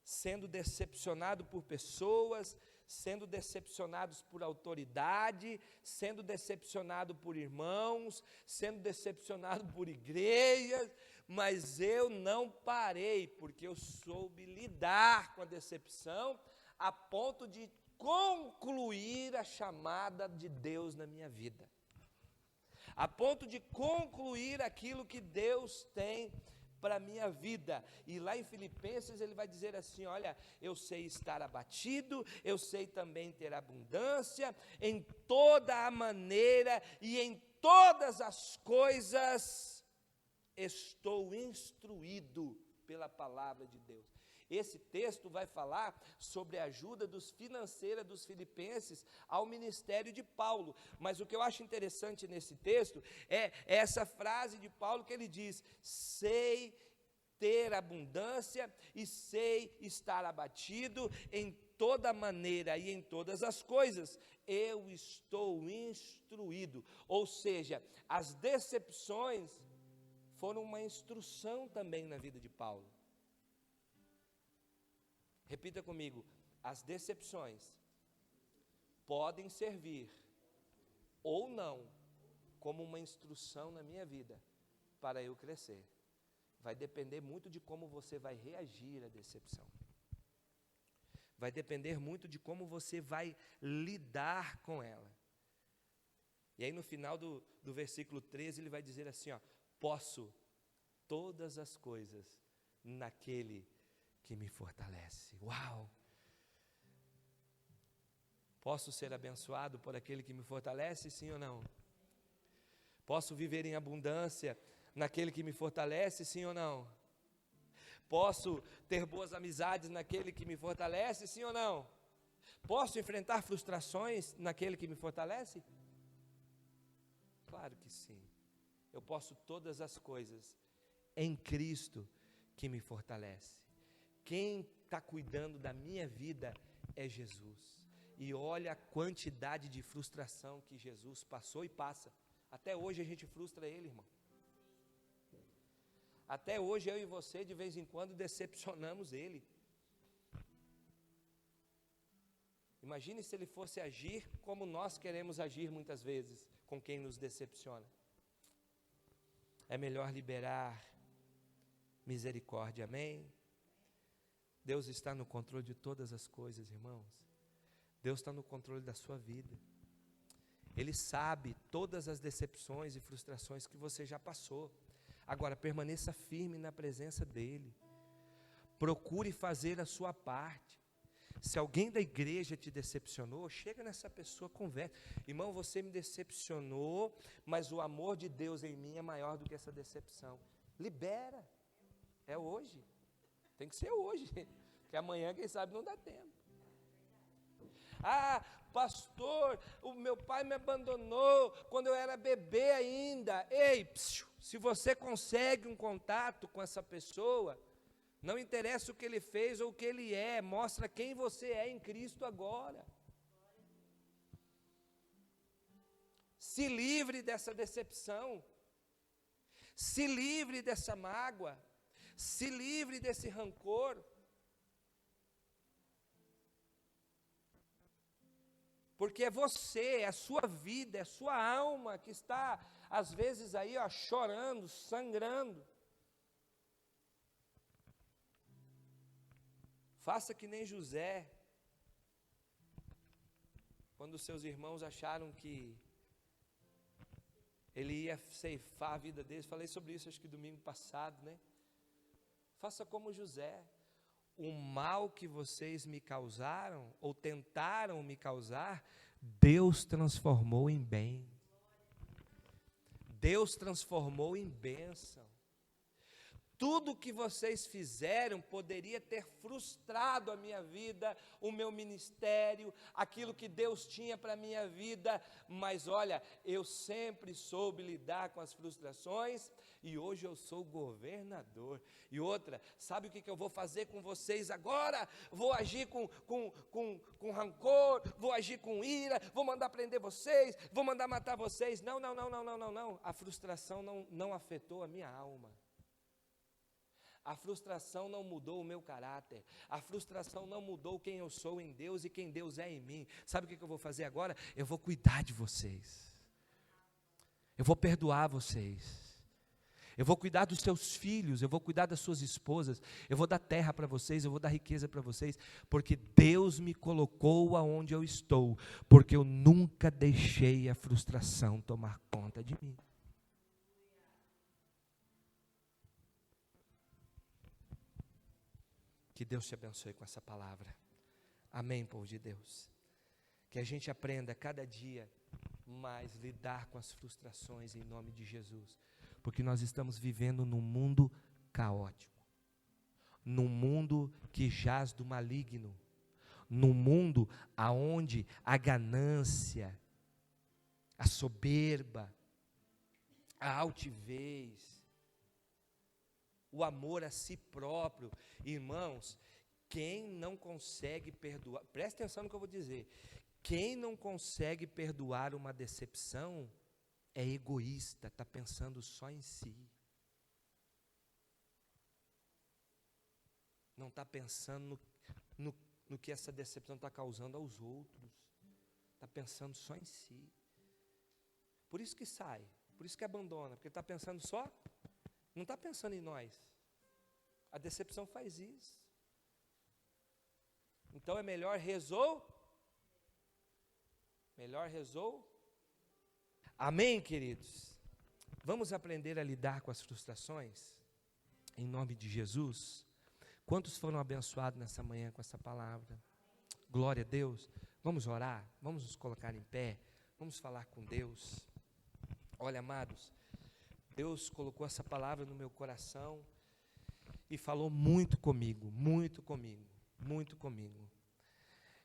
sendo decepcionado por pessoas, sendo decepcionados por autoridade, sendo decepcionado por irmãos, sendo decepcionado por igrejas, mas eu não parei, porque eu soube lidar com a decepção a ponto de concluir a chamada de Deus na minha vida. A ponto de concluir aquilo que Deus tem para a minha vida. E lá em Filipenses ele vai dizer assim, olha, eu sei estar abatido, eu sei também ter abundância, em toda a maneira e em todas as coisas estou instruído pela palavra de Deus. Esse texto vai falar sobre a ajuda financeira dos filipenses ao ministério de Paulo. Mas o que eu acho interessante nesse texto é essa frase de Paulo que ele diz, sei ter abundância e sei estar abatido em toda maneira e em todas as coisas. Eu estou instruído. Ou seja, as decepções foram uma instrução também na vida de Paulo. Repita comigo, as decepções podem servir ou não como uma instrução na minha vida para eu crescer. Vai depender muito de como você vai reagir à decepção. Vai depender muito de como você vai lidar com ela. E aí no final do versículo 13 ele vai dizer assim, ó, posso todas as coisas naquele que me fortalece. Uau! Posso ser abençoado por aquele que me fortalece, sim ou não? Posso viver em abundância naquele que me fortalece, sim ou não? Posso ter boas amizades naquele que me fortalece, sim ou não? Posso enfrentar frustrações naquele que me fortalece? Claro que sim. Eu posso todas as coisas em Cristo que me fortalece. Quem está cuidando da minha vida é Jesus. E olha a quantidade de frustração que Jesus passou e passa. Até hoje a gente frustra Ele, irmão. Até hoje eu e você de vez em quando decepcionamos Ele. Imagine se Ele fosse agir como nós queremos agir muitas vezes com quem nos decepciona. É melhor liberar misericórdia, amém? Deus está no controle de todas as coisas, irmãos. Deus está no controle da sua vida. Ele sabe todas as decepções e frustrações que você já passou. Agora, permaneça firme na presença dEle. Procure fazer a sua parte. Se alguém da igreja te decepcionou, chega nessa pessoa, conversa. Irmão, você me decepcionou, mas o amor de Deus em mim é maior do que essa decepção. Libera. É hoje. Tem que ser hoje. Porque amanhã, quem sabe, não dá tempo. Ah, pastor, o meu pai me abandonou quando eu era bebê ainda. Ei, se você consegue um contato com essa pessoa, não interessa o que ele fez ou o que ele é, mostra quem você é em Cristo agora. Se livre dessa decepção, se livre dessa mágoa, se livre desse rancor. Porque é você, é a sua vida, é a sua alma que está, às vezes, aí, ó, chorando, sangrando. Faça que nem José, quando seus irmãos acharam que ele ia ceifar a vida deles. Falei sobre isso, acho que domingo passado, né? Faça como José. O mal que vocês me causaram, ou tentaram me causar, Deus transformou em bem. Deus transformou em bênção. Tudo que vocês fizeram poderia ter frustrado a minha vida, o meu ministério, aquilo que Deus tinha para a minha vida, mas olha, eu sempre soube lidar com as frustrações e hoje eu sou governador. E outra, sabe o que eu vou fazer com vocês agora? Vou agir com rancor, vou agir com ira, vou mandar prender vocês, vou mandar matar vocês. Não. A frustração não afetou a minha alma. A frustração não mudou o meu caráter. A frustração não mudou quem eu sou em Deus e quem Deus é em mim. Sabe o que eu vou fazer agora? Eu vou cuidar de vocês. Eu vou perdoar vocês. Eu vou cuidar dos seus filhos, eu vou cuidar das suas esposas, eu vou dar terra para vocês, eu vou dar riqueza para vocês, porque Deus me colocou aonde eu estou, porque eu nunca deixei a frustração tomar conta de mim. Que Deus te abençoe com essa palavra. Amém, povo de Deus. Que a gente aprenda cada dia mais lidar com as frustrações em nome de Jesus. Porque nós estamos vivendo num mundo caótico. Num mundo que jaz do maligno. Num mundo aonde a ganância, a soberba, a altivez, o amor a si próprio. Irmãos, quem não consegue perdoar, presta atenção no que eu vou dizer, quem não consegue perdoar uma decepção é egoísta, está pensando só em si. Não está pensando no que essa decepção está causando aos outros. Está pensando só em si. Por isso que sai, por isso que abandona, porque está pensando só, não está pensando em nós. A decepção faz isso. Então é melhor rezou. Amém, queridos? Vamos aprender a lidar com as frustrações? Em nome de Jesus. Quantos foram abençoados nessa manhã com essa palavra? Glória a Deus. Vamos orar? Vamos nos colocar em pé? Vamos falar com Deus? Olha, amados, Deus colocou essa palavra no meu coração e falou muito comigo.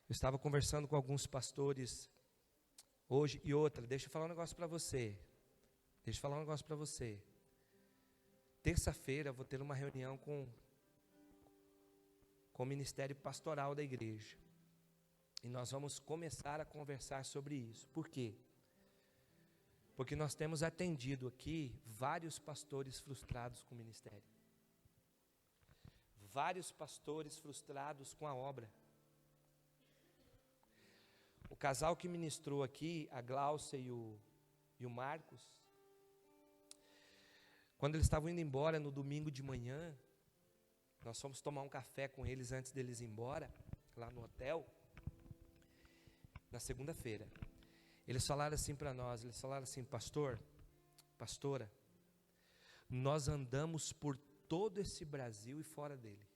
Eu estava conversando com alguns pastores hoje e outra, deixa eu falar um negócio para você. Terça-feira eu vou ter uma reunião com o Ministério Pastoral da igreja. E nós vamos começar a conversar sobre isso. Por quê? Porque nós temos atendido aqui vários pastores frustrados com o ministério. Vários pastores frustrados com a obra. O casal que ministrou aqui, a Glaucia e o Marcos, quando eles estavam indo embora no domingo de manhã, nós fomos tomar um café com eles antes deles ir embora, lá no hotel, na segunda-feira. Eles falaram assim para nós, pastora, nós andamos por todo esse Brasil e fora dele.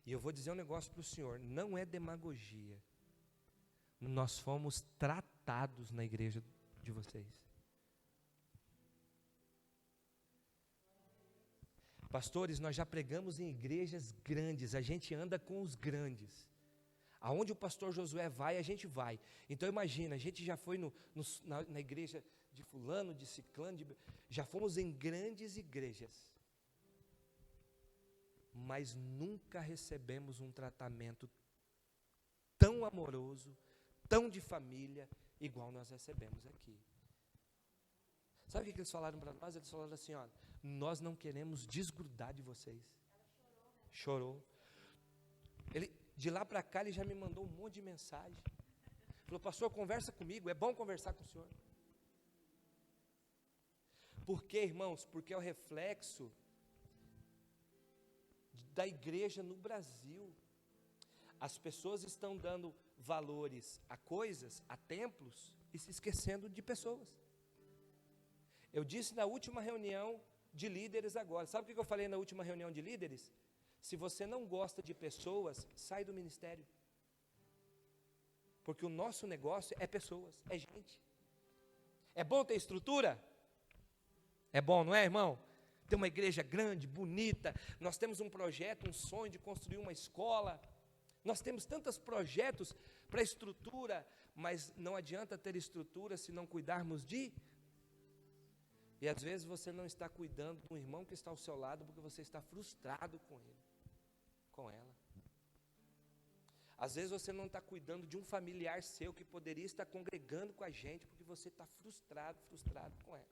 E eu vou dizer um negócio para o senhor, não é demagogia. Nós fomos tratados na igreja de vocês. Pastores, nós já pregamos em igrejas grandes, a gente anda com os grandes. Aonde o pastor Josué vai, a gente vai. Então imagina, a gente já foi na igreja de fulano, de ciclano, já fomos em grandes igrejas. Mas nunca recebemos um tratamento tão amoroso, tão de família, igual nós recebemos aqui. Sabe o que eles falaram para nós? Eles falaram assim, ó, nós não queremos desgrudar de vocês. Chorou. De lá para cá ele já me mandou um monte de mensagem. Falou, pastor, conversa comigo, é bom conversar com o senhor. Por quê, irmãos? Porque é o reflexo da igreja no Brasil. As pessoas estão dando valores a coisas, a templos, e se esquecendo de pessoas. Eu disse na última reunião de líderes agora, sabe o que eu falei na última reunião de líderes? Se você não gosta de pessoas, sai do ministério. Porque o nosso negócio é pessoas, é gente. É bom ter estrutura? É bom, não é, irmão? Ter uma igreja grande, bonita, nós temos um projeto, um sonho de construir uma escola, nós temos tantos projetos para estrutura, mas não adianta ter estrutura se não cuidarmos e às vezes você não está cuidando do irmão que está ao seu lado, porque você está frustrado com ele, com ela. Às vezes você não está cuidando de um familiar seu que poderia estar congregando com a gente, porque você está frustrado com ela.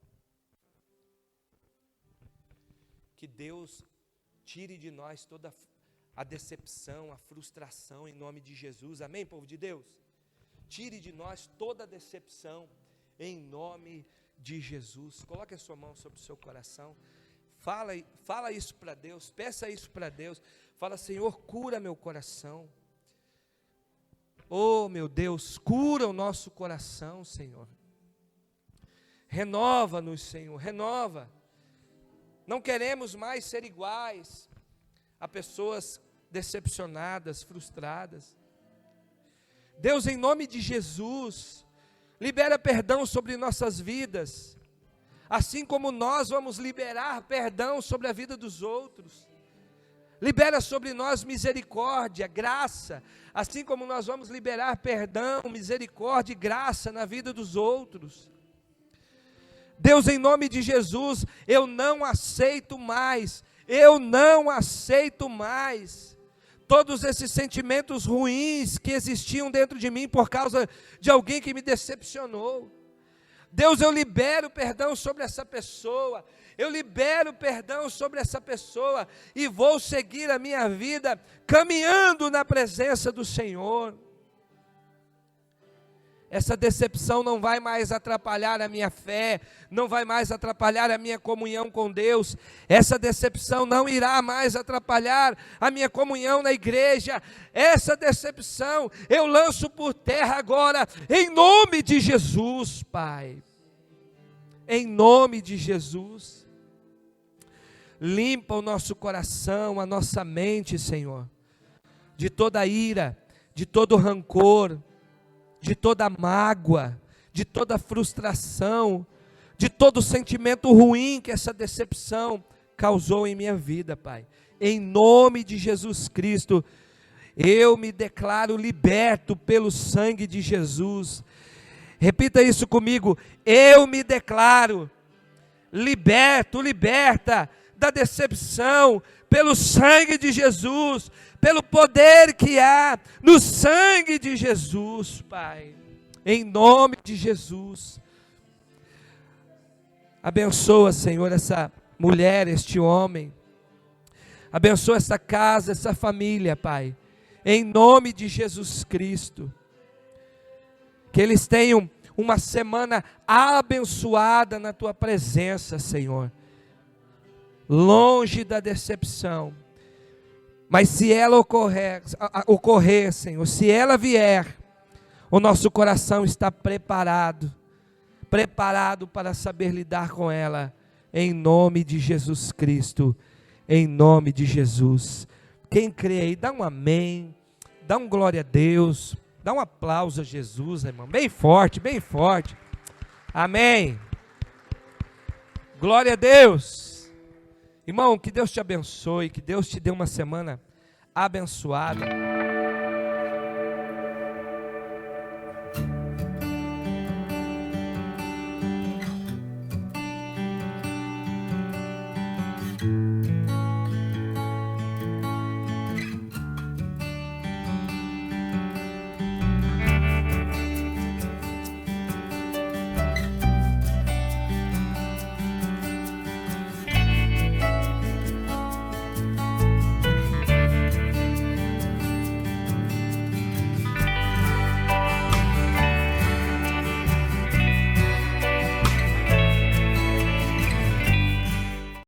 Que Deus tire de nós toda a decepção, a frustração, em nome de Jesus, amém, povo de Deus? Tire de nós toda a decepção, em nome de Jesus. Coloque a sua mão sobre o seu coração, fala isso para Deus, peça isso para Deus, fala, Senhor, cura meu coração, oh meu Deus, cura o nosso coração, Senhor, renova-nos, Senhor, renova. Não queremos mais ser iguais a pessoas decepcionadas, frustradas. Deus, em nome de Jesus, libera perdão sobre nossas vidas, assim como nós vamos liberar perdão sobre a vida dos outros. Libera sobre nós misericórdia, graça, assim como nós vamos liberar perdão, misericórdia e graça na vida dos outros. Deus, em nome de Jesus, eu não aceito mais todos esses sentimentos ruins que existiam dentro de mim por causa de alguém que me decepcionou. Deus, eu libero perdão sobre essa pessoa, e vou seguir a minha vida caminhando na presença do Senhor. Essa decepção não vai mais atrapalhar a minha fé, não vai mais atrapalhar a minha comunhão com Deus. Essa decepção não irá mais atrapalhar a minha comunhão na igreja. Essa decepção eu lanço por terra agora, em nome de Jesus, Pai. Em nome de Jesus. Limpa o nosso coração, a nossa mente, Senhor, de toda ira, de todo rancor, de toda mágoa, de toda frustração, de todo sentimento ruim que essa decepção causou em minha vida, Pai. Em nome de Jesus Cristo, Eu me declaro liberto pelo sangue de Jesus. Repita isso comigo. Eu me declaro liberto, liberta da decepção, pelo sangue de Jesus, pelo poder que há no sangue de Jesus, Pai. Em nome de Jesus. Abençoa, Senhor, essa mulher, este homem. Abençoa essa casa, essa família, Pai. Em nome de Jesus Cristo. Que eles tenham uma semana abençoada na Tua presença, Senhor. Longe da decepção. Mas se ela ocorrer, Senhor, se ela vier, o nosso coração está preparado para saber lidar com ela, em nome de Jesus Cristo, em nome de Jesus. Quem crê aí, dá um amém, dá um glória a Deus, dá um aplauso a Jesus, irmão, bem forte, amém, glória a Deus. Irmão, que Deus te abençoe, que Deus te dê uma semana abençoada.